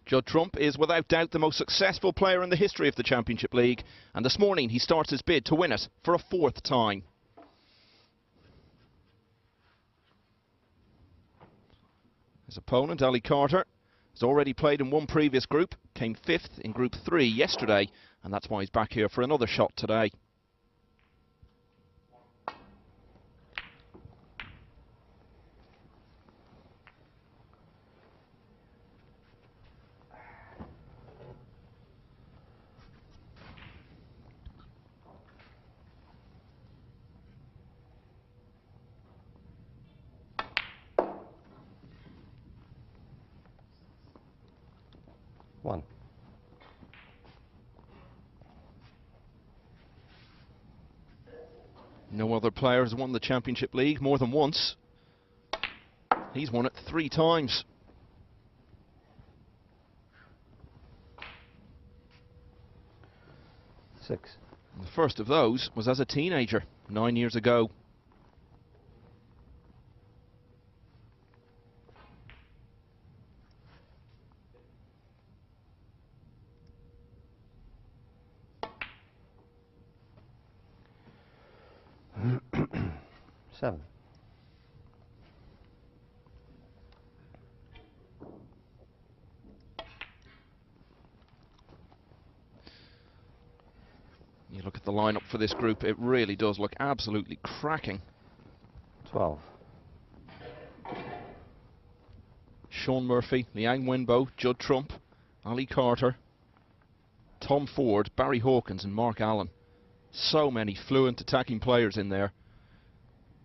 Judd Trump is without doubt the most successful player in the history of the Championship League, and this morning he starts his bid to win it for a fourth time. His opponent, Ali Carter, has already played in one previous group, came fifth in Group 3 yesterday, and that's why he's back here for another shot today. One. No other player has won the Championship League more than once. He's won it 3 times. Six. The first of those was as a teenager 9 years ago. Seven. You look at the lineup for this group, it really does look absolutely cracking. 12. Sean Murphy, Liang Wenbo, Judd Trump, Ali Carter, Tom Ford, Barry Hawkins and Mark Allen. So many fluent attacking players in there.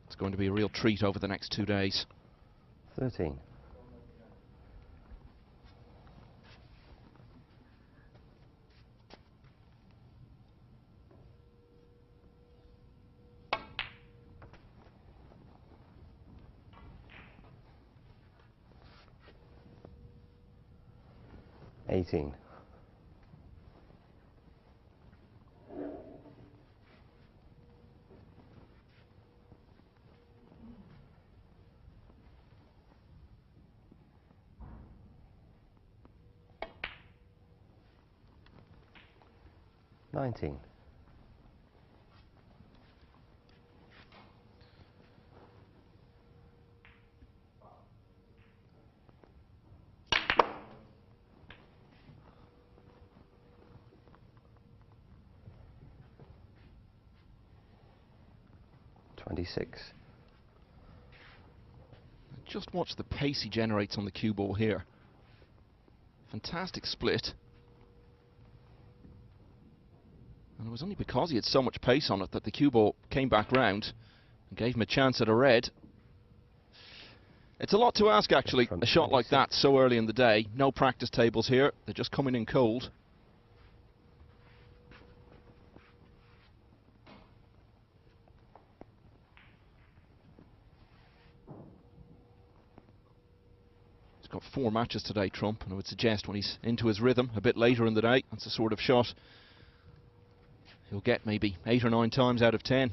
It's going to be a real treat over the next 2 days. 13. $18. 19. 26. Just watch the pace he generates on the cue ball here. Fantastic split. And it was only because he had so much pace on it that the cue ball came back round and gave him a chance at a red. It's a lot to ask, actually, a shot like that so early in the day. No practice tables here. They're just coming in cold. He's got 4 matches today, Trump, and I would suggest when he's into his rhythm a bit later in the day, that's the sort of shot he'll get maybe 8 or 9 times out of 10.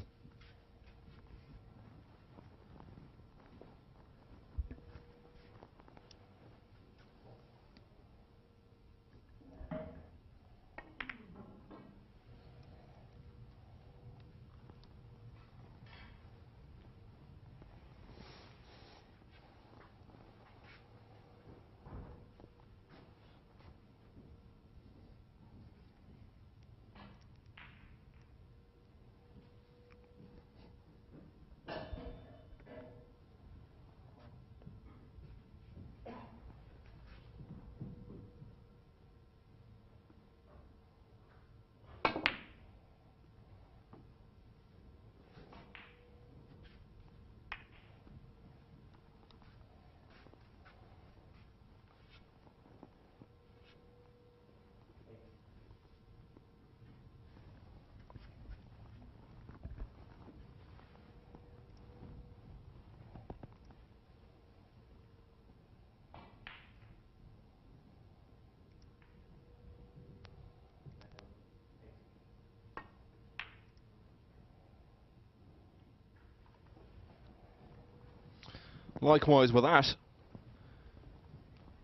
Likewise with that.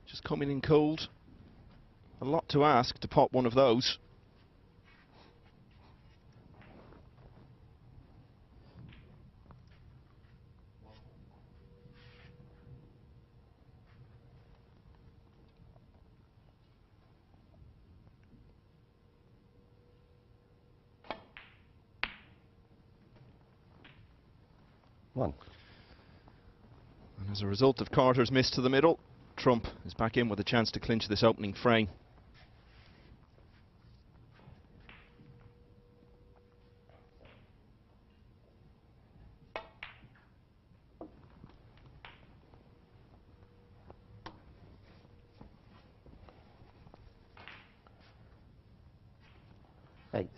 Just coming in cold. A lot to ask to pot one of those. One. And as a result of Carter's miss to the middle, Trump is back in with a chance to clinch this opening frame. Eight.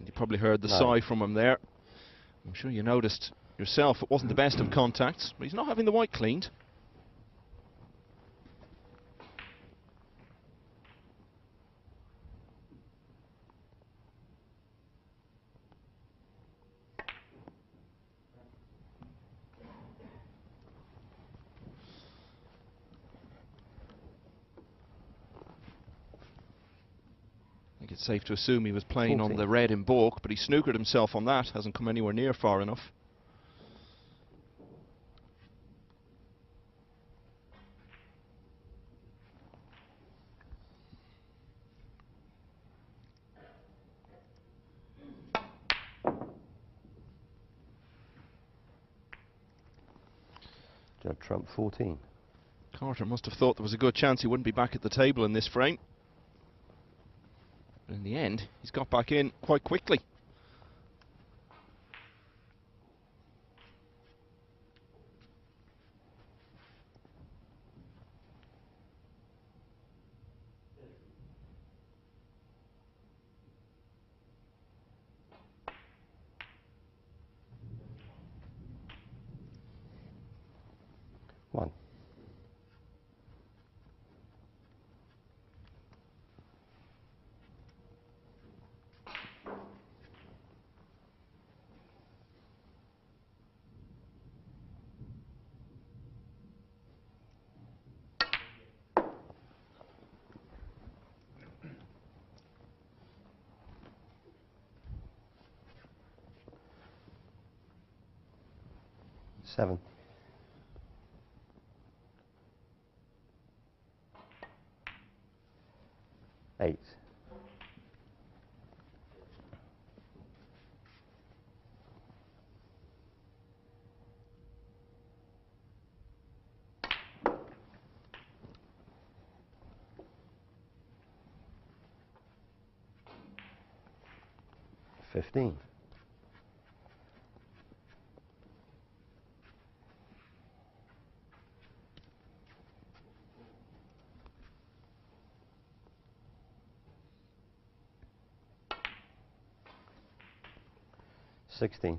You probably heard the sigh from him there. I'm sure you noticed yourself it wasn't the best of contacts, but he's not having the white cleaned. I think it's safe to assume he was playing 14. on the red in baulk, but he snookered himself on that, hasn't come anywhere near far enough. Judge Trump 14. Carter must have thought there was a good chance he wouldn't be back at the table in this frame. But in the end, he's got back in quite quickly. One. Seven. Eight. 15. 16.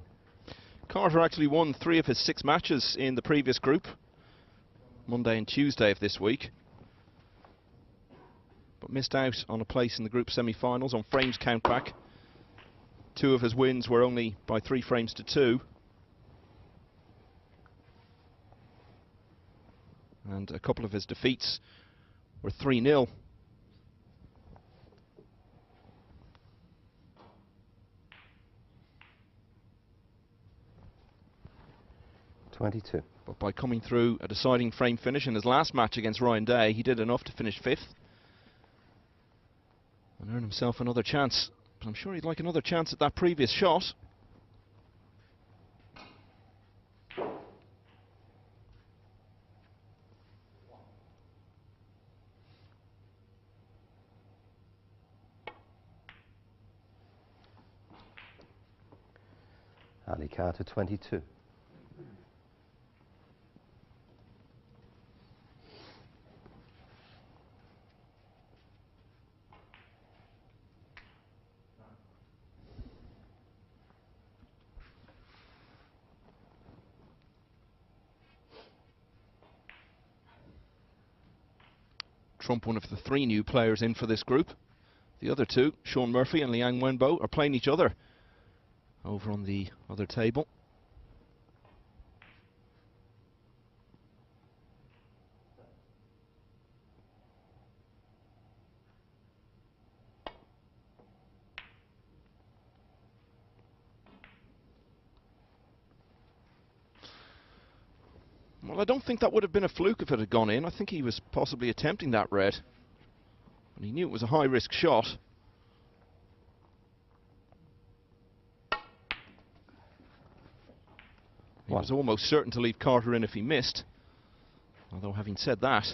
Carter actually won 3 of his 6 matches in the previous group, Monday and Tuesday of this week, but missed out on a place in the group semi-finals on frames count back. 2 of his wins were only by 3 frames to 2. And a couple of his defeats were 3-0. But by coming through a deciding frame finish in his last match against Ryan Day, he did enough to finish 5th and earn himself another chance. But I'm sure he'd like another chance at that previous shot. Ali Carter 22. Trump, one of the 3 new players in for this group. The other two, Sean Murphy and Liang Wenbo, are playing each other over on the other table. Well, I don't think that would have been a fluke if it had gone in. I think he was possibly attempting that red. And he knew it was a high-risk shot. He was almost certain to leave Carter in if he missed. Although, having said that,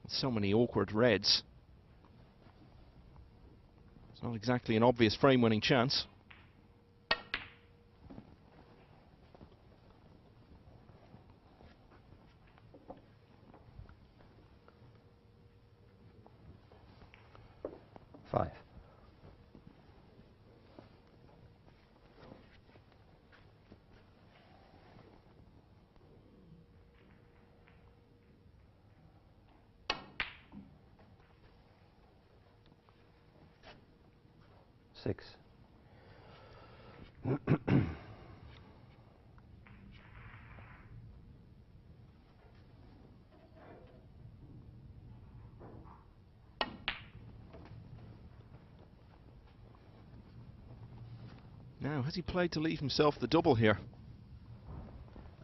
with so many awkward reds, it's not exactly an obvious frame-winning chance. Five. Six. Now, has he played to leave himself the double here?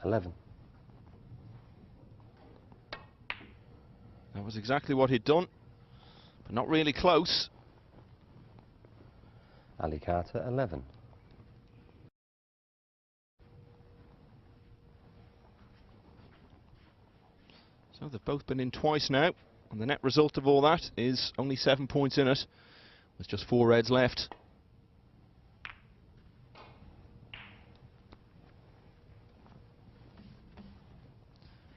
11. That was exactly what he'd done, but not really close. Ali Carter, 11. So they've both been in twice now, and the net result of all that is only 7 points in it, with just 4 reds left.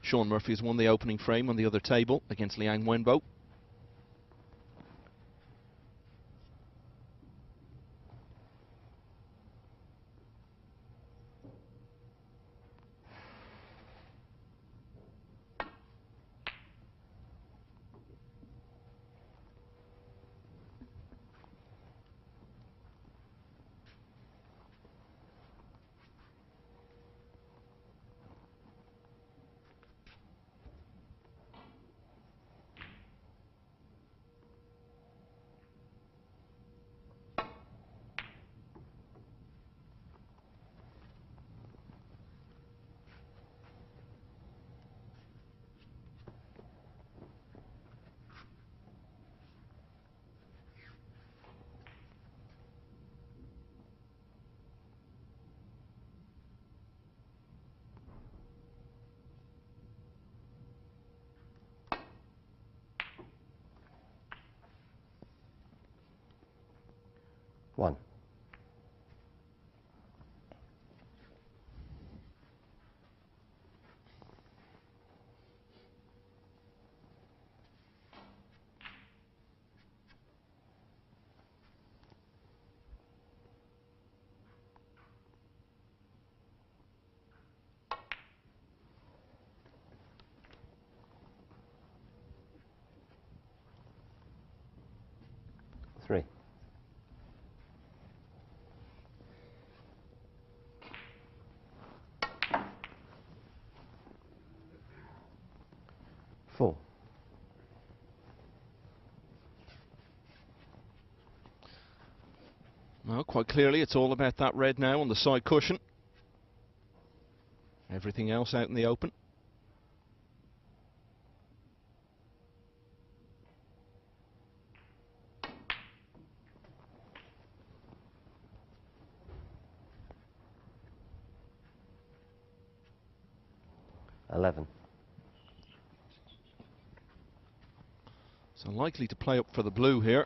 Sean Murphy has won the opening frame on the other table against Liang Wenbo. One. Three. Four. Well, quite clearly it's all about that red now on the side cushion. Everything else out in the open. $11. So likely to play up for the blue here.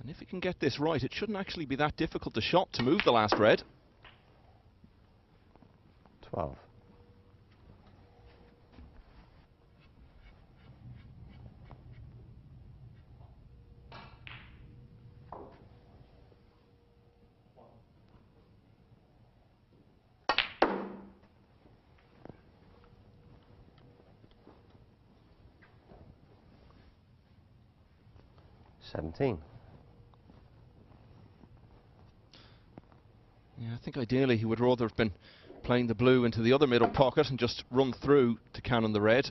And if he can get this right, it shouldn't actually be that difficult a shot to move the last red. 12. 17. Yeah, I think ideally he would rather have been playing the blue into the other middle pocket and just run through to cannon the red.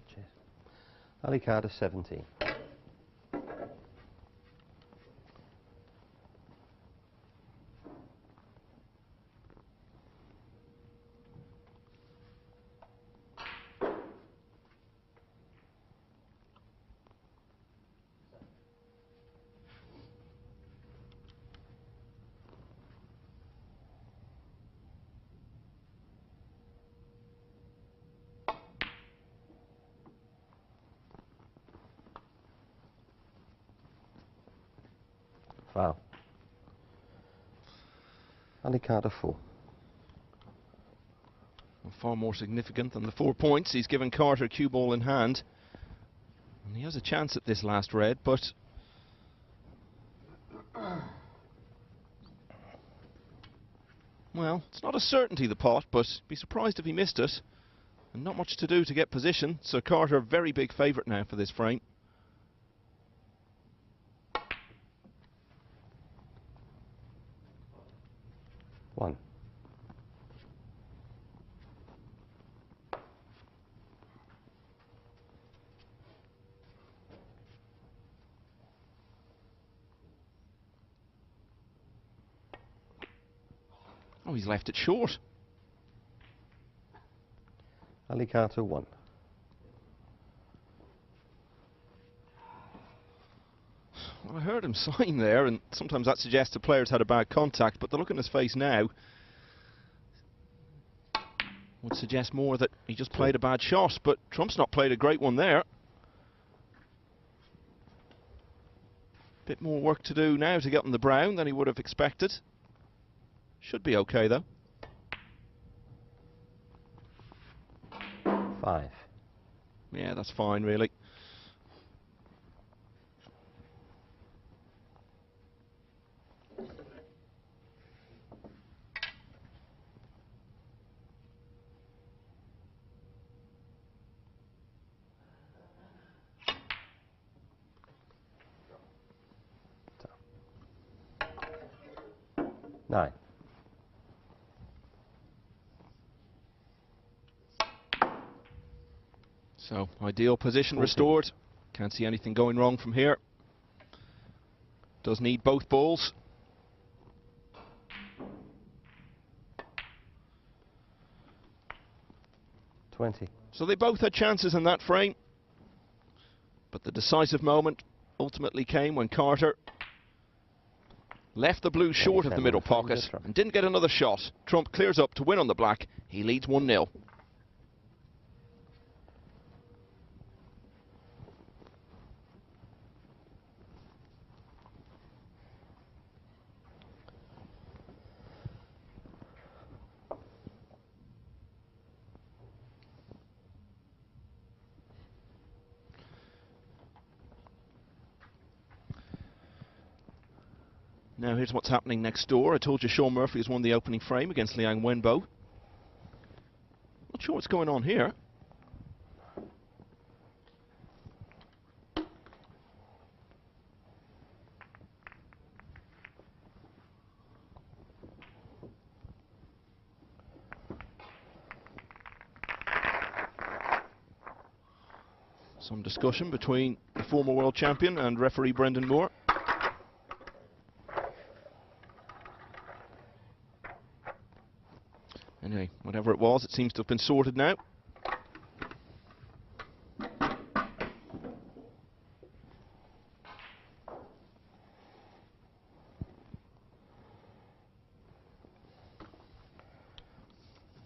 Cheers. Ali Carter 17. Wow. Ali Carter 4. Far more significant than the 4 points. He's given Carter cue ball in hand. And he has a chance at this last red, but... well, it's not a certainty, the pot, but be surprised if he missed it. And not much to do to get position, so Carter very big favourite now for this frame. 1. Oh, he's left it short. Ali Carter 1. Well, I heard him sign there, and sometimes that suggests the player's had a bad contact, but the look on his face now would suggest more that he just played a bad shot, but Trump's not played a great one there. Bit more work to do now to get on the brown than he would have expected. Should be okay, though. 5. Yeah, that's fine, really. Nine. So, ideal position restored. Can't see anything going wrong from here. Does need both balls. So they both had chances in that frame. But the decisive moment ultimately came when Carter left the blue short of the middle pocket and didn't get another shot. Trump clears up to win on the black. He leads 1-0. Now here's what's happening next door. I told you Sean Murphy has won the opening frame against Liang Wenbo. Not sure what's going on here. Some discussion between the former world champion and referee Brendan Moore. Anyway, whatever it was, it seems to have been sorted now.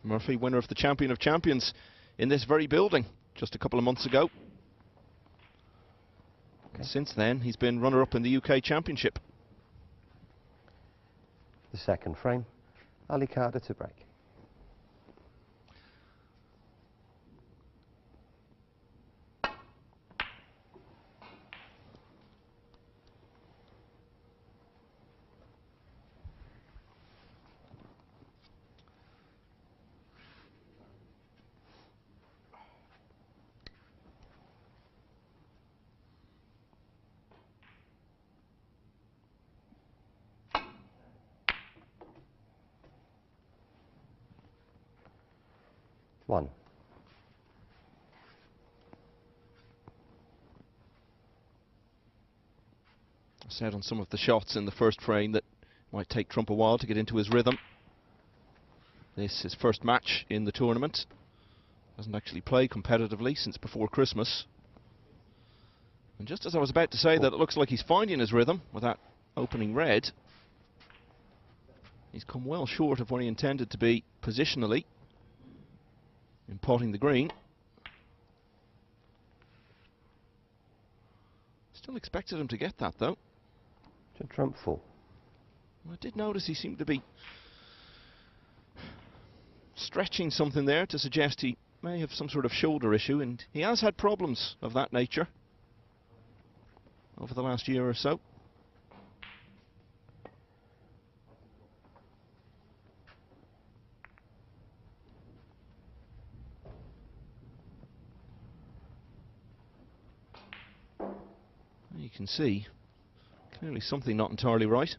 Murphy, winner of the Champion of Champions in this very building just a couple of months ago. And since then, he's been runner-up in the UK Championship. The second frame, Ali Carter to break. 1. I said on some of the shots in the first frame that it might take Trump a while to get into his rhythm. This is his first match in the tournament. Hasn't actually played competitively since before Christmas. And just as I was about to say that it looks like he's finding his rhythm with that opening red, he's come well short of where he intended to be positionally in potting the green. Still expected him to get that though. To trump 4. I did notice he seemed to be stretching something there to suggest he may have some sort of shoulder issue, and he has had problems of that nature over the last year or so. You can see clearly something not entirely right.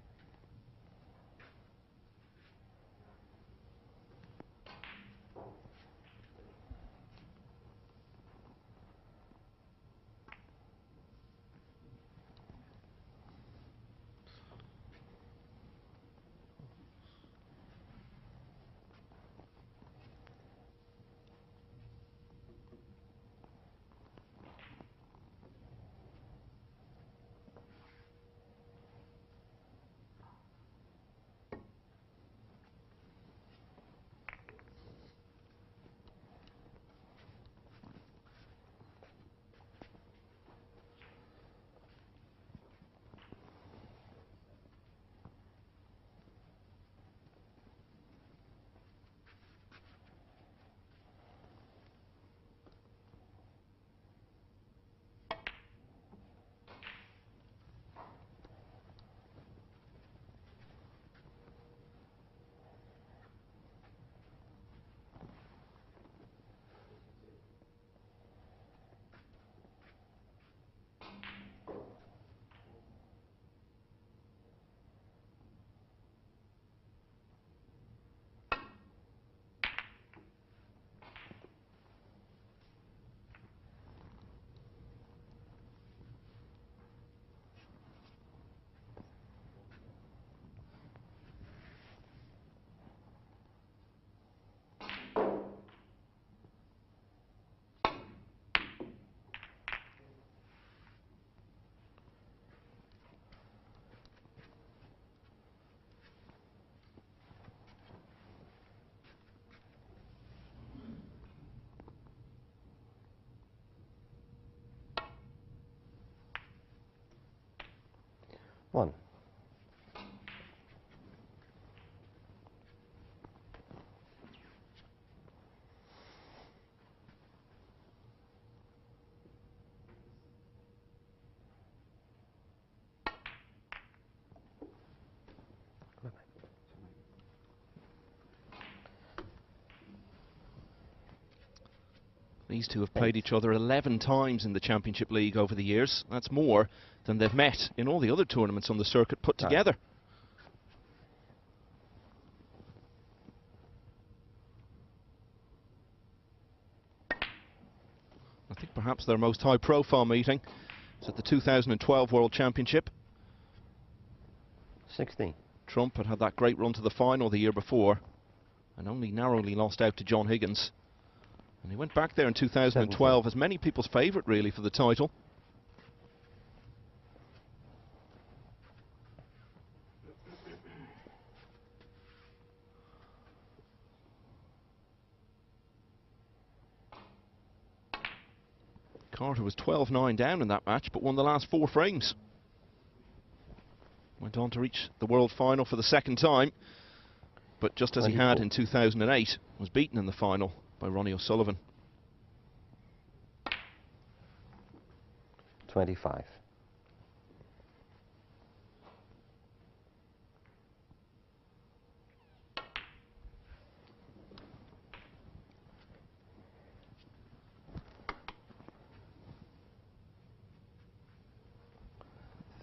One. These two have played each other 11 times in the Championship League over the years. That's more than they've met in all the other tournaments on the circuit put together. I think perhaps their most high-profile meeting is at the 2012 World Championship. 16. Trump had that great run to the final the year before and only narrowly lost out to John Higgins. And he went back there in 2012 17. as many people's favourite, really, for the title. Carter was 12-9 down in that match, but won the last 4 frames. Went on to reach the World Final for the second time, but just as 24. he had in 2008, was beaten in the final by Ronnie O'Sullivan. 25.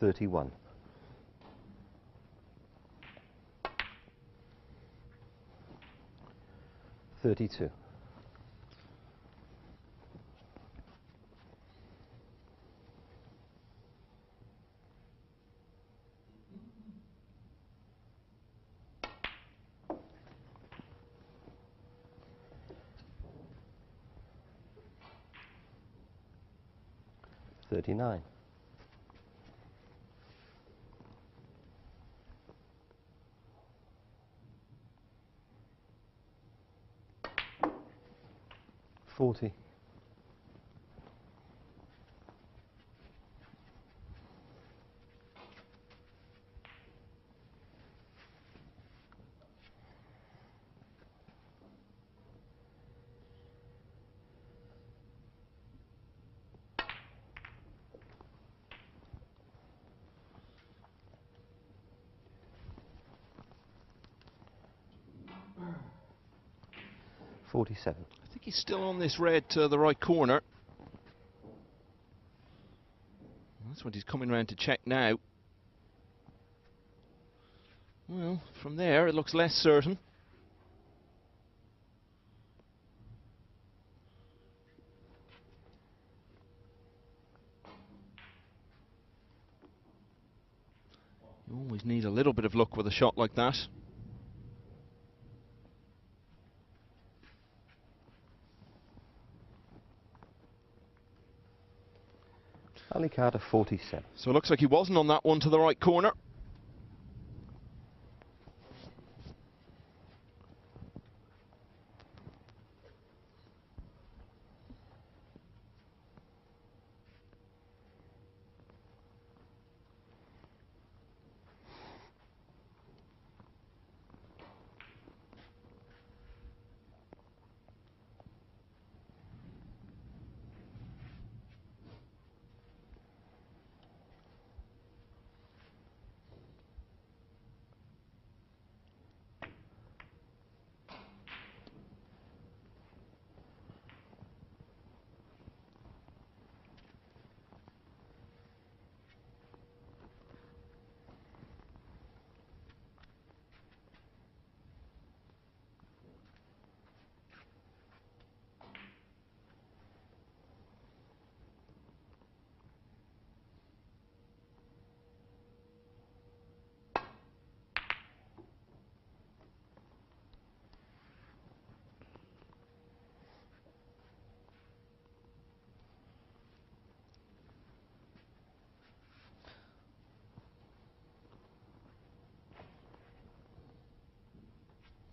$31. 32. 39. 40. 47. I think he's still on this red to the right corner. That's what he's coming round to check now. Well, from there it looks less certain. You always need a little bit of luck with a shot like that. Ali Carter 47. So it looks like he wasn't on that one to the right corner.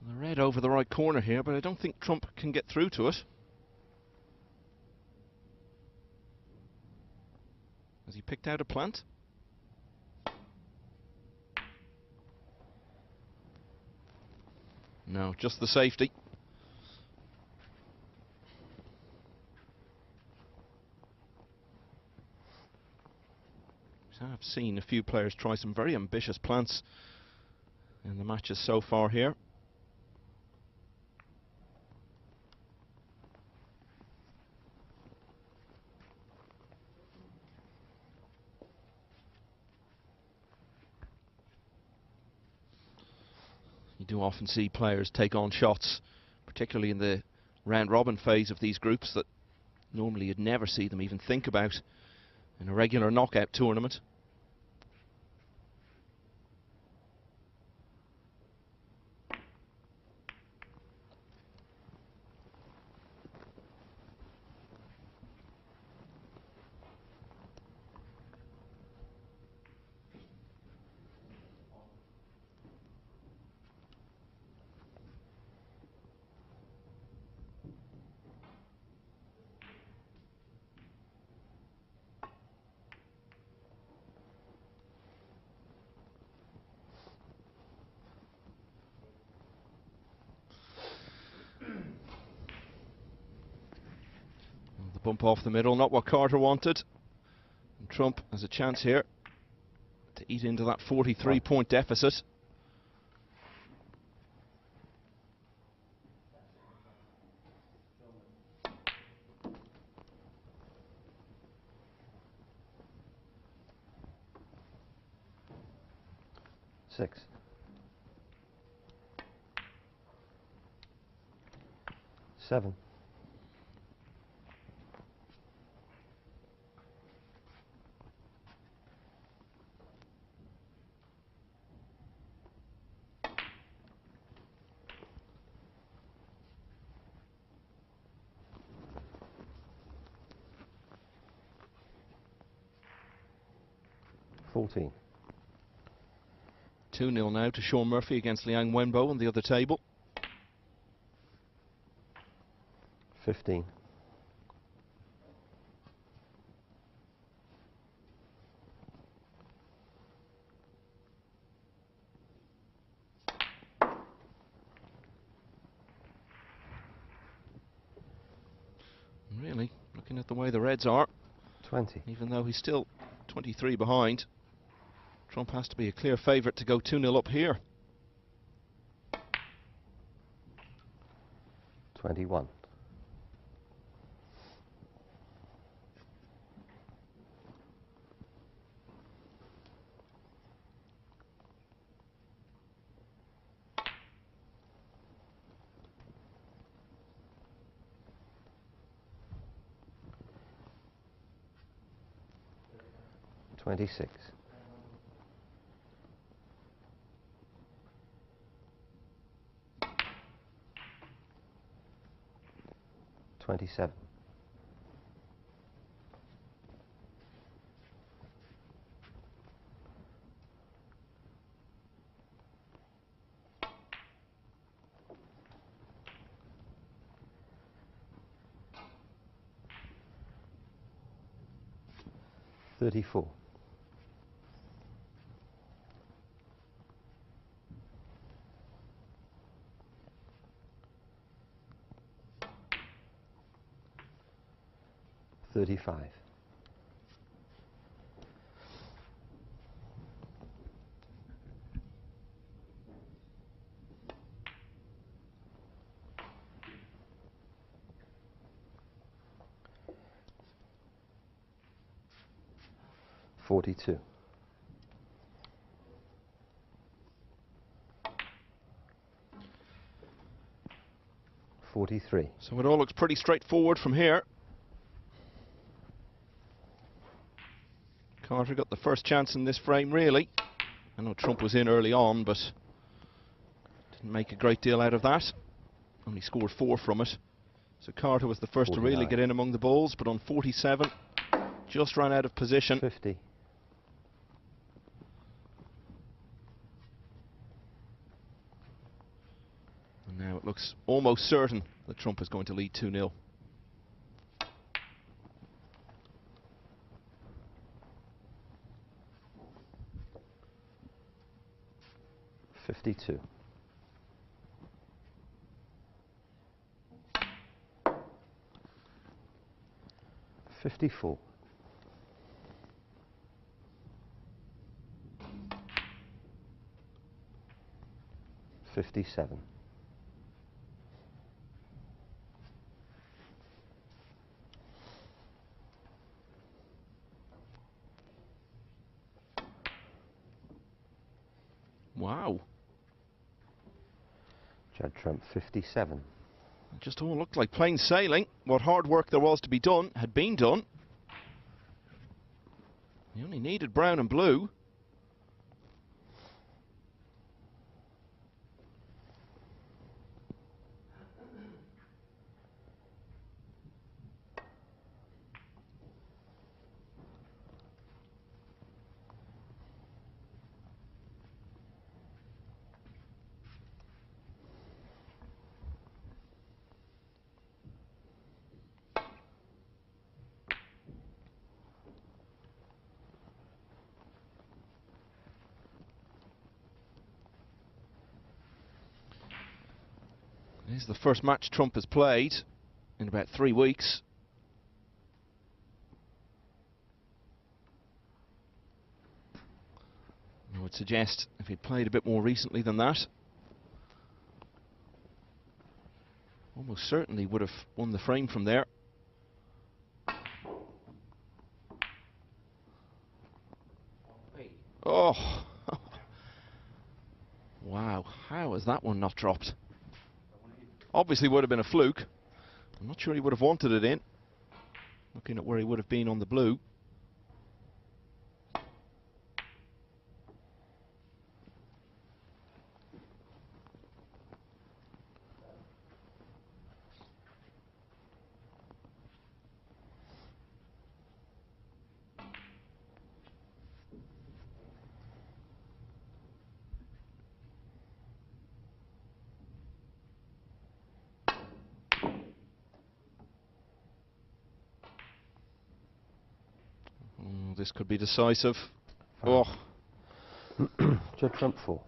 The red over the right corner here, but I don't think Trump can get through to it. Has he picked out a plant? No, just the safety. I've seen a few players try some very ambitious plants in the matches so far here. You do often see players take on shots, particularly in the round-robin phase of these groups, that normally you'd never see them even think about in a regular knockout tournament. The bump off the middle, not what Carter wanted. And Trump has a chance here to eat into that 43-point deficit. Six. 7. 14. 2-0 now to Sean Murphy against Liang Wenbo on the other table. 15. Really, looking at the way the Reds are, 20. even though he's still 23 behind, Trump has to be a clear favourite to go 2-0 up here. 21. 26. 27. 34. 35. 42. 43. So it all looks pretty straightforward from here. Carter got the first chance in this frame, really. I know Trump was in early on, but didn't make a great deal out of that. Only scored 4 from it. So Carter was the first 49. to really get in among the balls, but on 47, just ran out of position. 50. And now it looks almost certain that Trump is going to lead 2-0. 52. 54. 57. 'Wow. Judd Trump 57. It just all looked like plain sailing. What hard work there was to be done had been done. He only needed brown and blue. This is the first match Trump has played in about 3 weeks. I would suggest if he'd played a bit more recently than that, almost certainly would have won the frame from there. Oh! Wow, how has that one not dropped? Obviously would have been a fluke. I'm not sure he would have wanted it in, looking at where he would have been on the blue. Oh, this could be decisive. Fine. Oh. Judd Trump 4.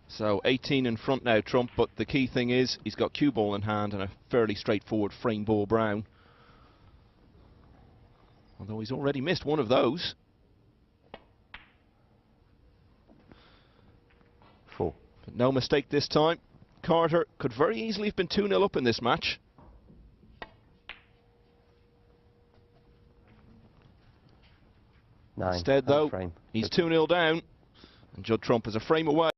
So 18 in front now, Trump, but the key thing is he's got cue ball in hand and a fairly straightforward frame ball brown. Although he's already missed one of those. 4. But no mistake this time. Carter could very easily have been 2-0 up in this match. 9. Instead, though, he's 2-0 down, and Judd Trump is a frame away.